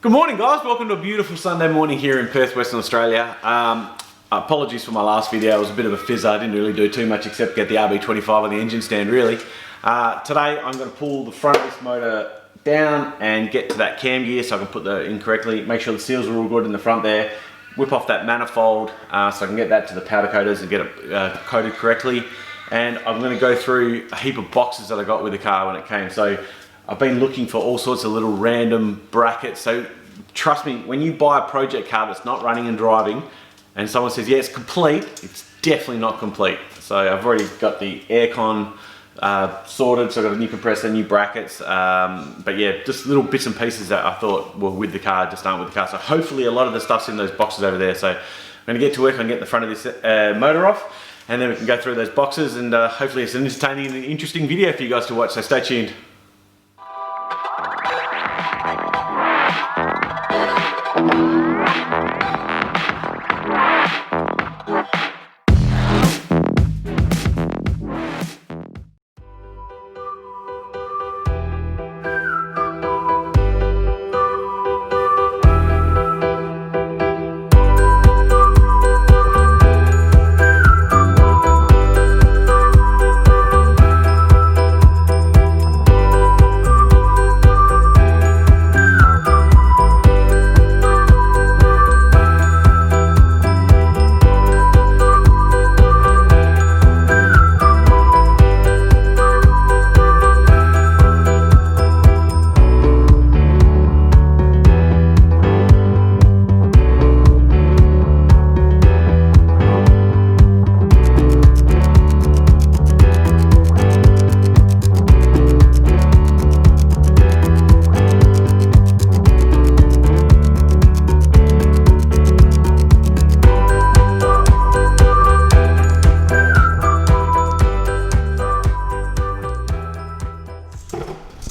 Good morning, guys. Welcome to a beautiful Sunday morning here in Perth, Western Australia. Apologies for my last video. It was a bit of a fizzer. I didn't really do too much except get the RB25 on the engine stand, really. Today, I'm going to pull the front of this motor down and get to that cam gear so I can put that in correctly. Make sure the seals are all good in the front there. Whip off that manifold so I can get that to the powder coaters and get it coated correctly. And I'm going to go through a heap of boxes that I got with the car when it came. So I've been looking for all sorts of little random brackets. So trust me, when you buy a project car that's not running and driving and someone says, yeah, it's complete, it's definitely not complete. So I've already got the aircon sorted, so I've got a new compressor, new brackets, but yeah, just little bits and pieces that I thought were with the car just aren't with the car. So hopefully a lot of the stuff's in those boxes over there. So I'm going to get to work on getting the front of this motor off, and then we can go through those boxes, and hopefully it's an entertaining and interesting video for you guys to watch, so stay tuned.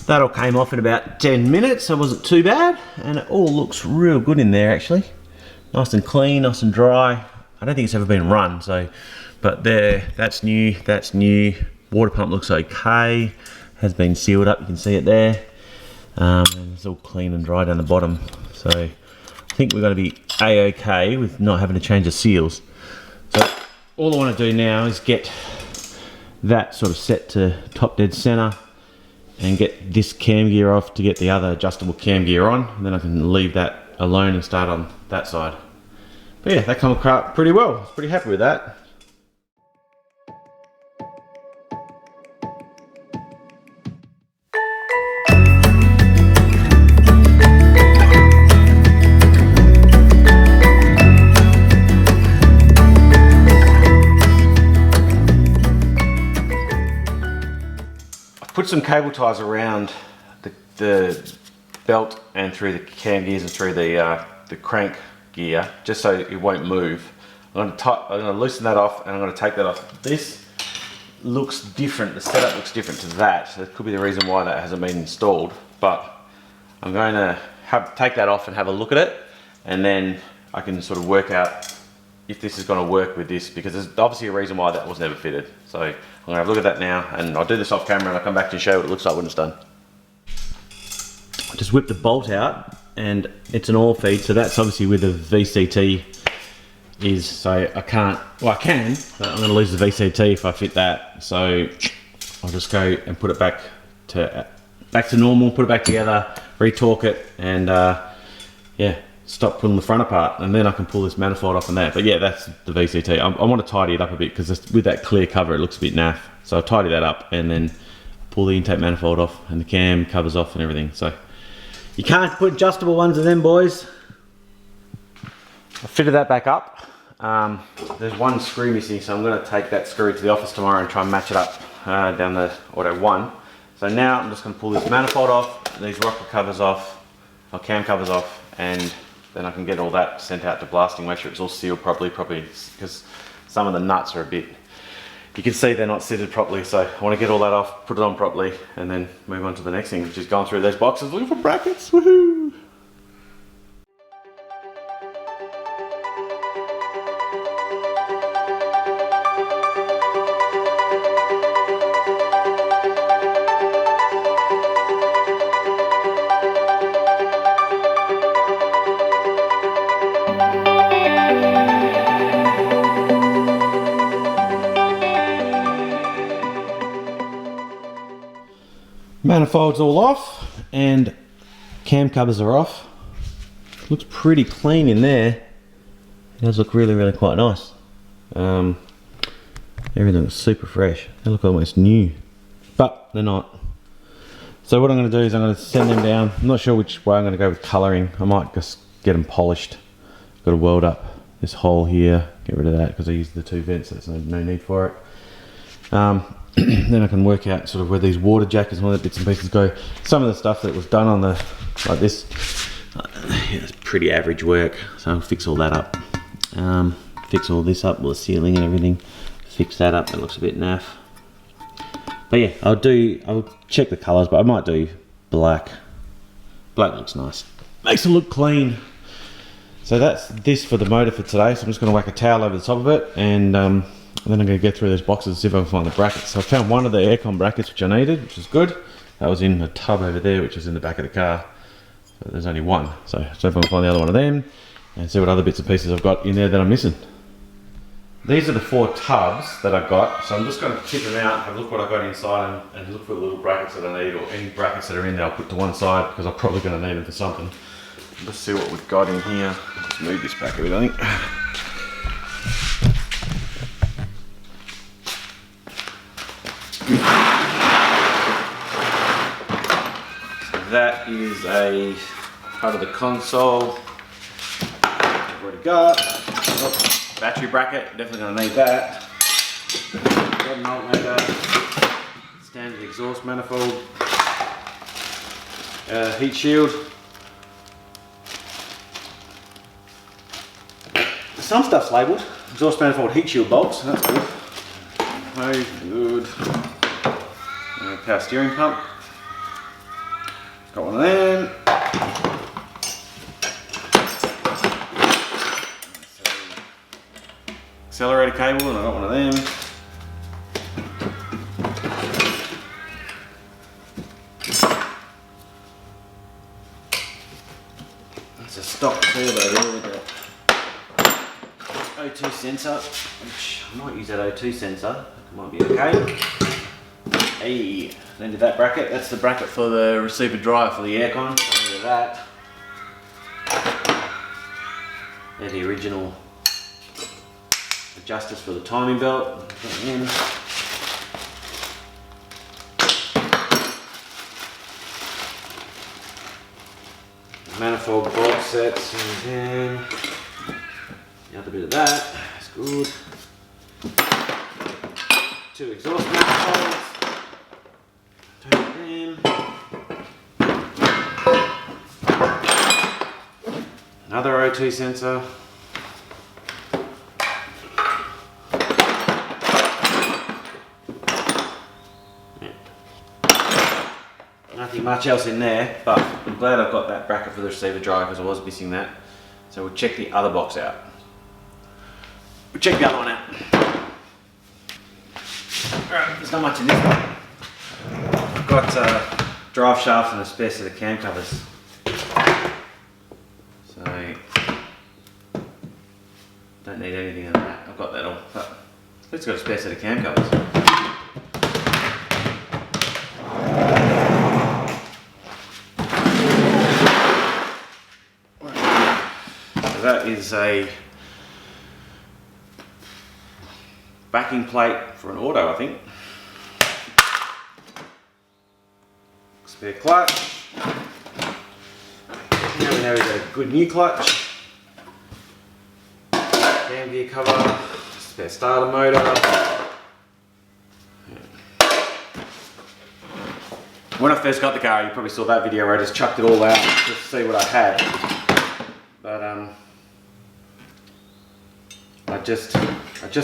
That all came off in about 10 minutes, so it wasn't too bad, and it all looks real good in there actually. Nice and clean, nice and dry. I don't think it's ever been run, so, but there, that's new, that's new. Water pump looks okay, has been sealed up, you can see it there. And it's all clean and dry down the bottom. So I think we're gonna be A-okay with not having to change the seals. So all I wanna do now is get that sort of set to top dead center, and get this cam gear off to get the other adjustable cam gear on, and then I can leave that alone and start on that side. But yeah, that come apart pretty well. I was pretty happy with that. Put some cable ties around the belt and through the cam gears and through the crank gear, just so it won't move. I'm going to loosen that off, and I'm going to take that off. This looks different, the setup looks different to that. So that could be the reason why that hasn't been installed, but I'm going to take that off and have a look at it, and then I can sort of work out if this is going to work with this, because there's obviously a reason why that was never fitted. So I'm going to have a look at that now, and I'll do this off camera and I'll come back to show you what it looks like when it's done. I just whipped the bolt out, and it's an oil feed, so that's obviously where the VCT is. So I can't, well I can, but I'm going to lose the VCT if I fit that. So I'll just go and put it back to normal, put it back together, re-torque it, and yeah, stop pulling the front apart, and then I can pull this manifold off on that. But yeah, that's the VCT. I want to tidy it up a bit, because with that clear cover it looks a bit naff. So I'll tidy that up and then pull the intake manifold off and the cam covers off and everything. So you can't put adjustable ones in them, boys. I fitted that back up. There's one screw missing, so I'm going to take that screw to the office tomorrow and try and match it up down the Auto 1. So now I'm just going to pull this manifold off, these rocker covers off, or cam covers off, and then I can get all that sent out to blasting, make sure it's all sealed properly, because some of the nuts are a bit, you can see they're not fitted properly. So I want to get all that off, put it on properly, and then move on to the next thing, which is going through those boxes looking for brackets. Woohoo! Manifold's all off and cam covers are off. Looks pretty clean in there. It does look really quite nice. Everything looks super fresh. They look almost new, but they're not. So what I'm going to do is I'm going to send them down. I'm not sure which way I'm going to go with colouring. I might just get them polished. Got to weld up this hole here, get rid of that because I used the 2 vents, so there's no need for it. Then I can work out sort of where these water jackets and all that bits and pieces go. Some of the stuff that was done on the, like this, it's pretty average work, so I'll fix all that up. Fix all this up, all the ceiling and everything. Fix that up, that looks a bit naff. But yeah, I'll check the colours, but I might do black. Black looks nice. Makes it look clean. So that's this for the motor for today. So I'm just going to whack a towel over the top of it, and then I'm going to go through those boxes and see if I can find the brackets. So I found one of the aircon brackets which I needed, which is good. That was in a tub over there, which is in the back of the car. So there's only one. So if I can find the other one of them, and see what other bits and pieces I've got in there that I'm missing. These are the 4 tubs that I got, so I'm just going to tip them out, have a look what I got inside, and look for the little brackets that I need, or any brackets that are in there I'll put to one side because I'm probably going to need them for something. Let's see what we've got in here. Let's move this back a bit, I think. So that is a part of the console I've already got. Oh. Battery bracket, definitely going to need that. Got an alternator, standard exhaust manifold, heat shield. Some stuff's labelled, exhaust manifold heat shield bolts, that's good. Very good. Power steering pump. Got one of them. Accelerator cable, and I got one of them. That's a stock turbo there with the O2 sensor, which I might use that O2 sensor, it might be okay. Hey, then did that bracket, that's the bracket for the receiver drive for the aircon, so look at that. They're the original adjusters for the timing belt. In. Manifold bolt sets, and then the other bit of that. That's good. 2 exhaust manifolds. 2 of them. Another O2 sensor. Nothing much else in there, but I'm glad I've got that bracket for the receiver drive because I was missing that. So we'll check the other box out. We'll check the other one out. Alright, there's not much in this one. I've got drive shafts and a spare set of cam covers. So, don't need anything in that. I've got that all. But let's got a spare set of cam covers. That is a backing plate for an auto, I think. Spare clutch. Now we know we've got a good new clutch. Cam gear cover. Spare starter motor. When I first got the car, you probably saw that video where I just chucked it all out just to see what I had. But I just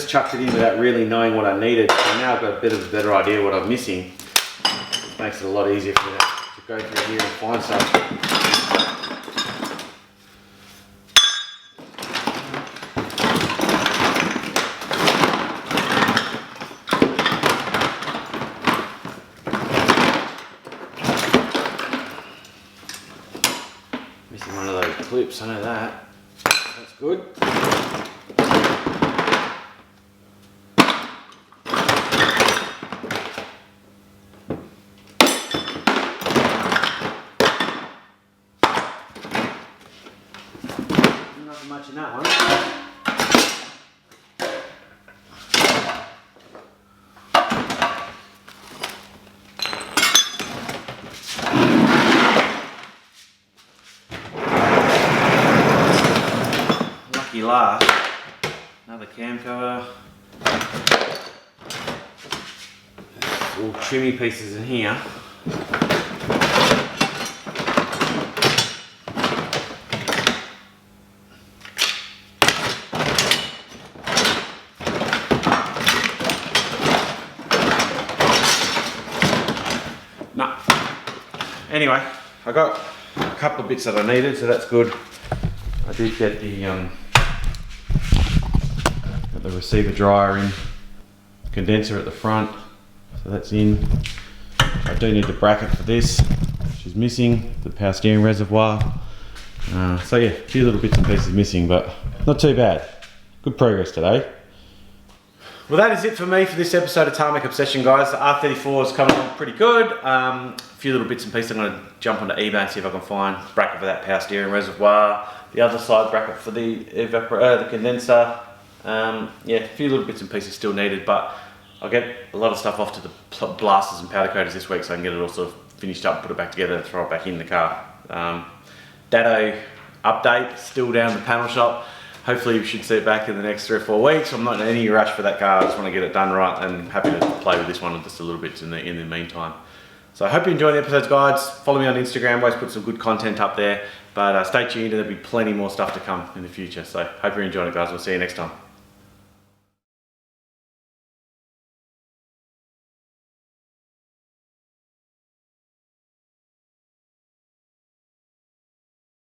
chucked it in without really knowing what I needed, and now I've got a bit of a better idea what I'm missing. It makes it a lot easier for me to go through here and find stuff. Missing one of those clips, I know that. That's good. Nothing much in that one. Lucky last, another cam cover. All trimmy pieces in here. Anyway, I got a couple of bits that I needed, so that's good. I did get the receiver dryer in, condenser at the front, so that's in. I do need the bracket for this, which is missing, the power steering reservoir. So yeah, a few little bits and pieces missing, but not too bad. Good progress today. Well, that is it for me for this episode of Tarmac Obsession, guys. The R34 is coming along pretty good. A few little bits and pieces. I'm going to jump onto eBay and see if I can find a bracket for that power steering reservoir. The other side bracket for the the condenser. Yeah, a few little bits and pieces still needed, but I'll get a lot of stuff off to the blasters and powder coaters this week so I can get it all sort of finished up, put it back together and throw it back in the car. Dado update, still down the panel shop. Hopefully we should see it back in the next 3 or 4 weeks. I'm not in any rush for that car. I just want to get it done right, and happy to play with this one just a little bit in the meantime. So I hope you enjoy the episodes, guys. Follow me on Instagram. Always put some good content up there. But stay tuned, and there'll be plenty more stuff to come in the future. So hope you're enjoying it, guys. We'll see you next time.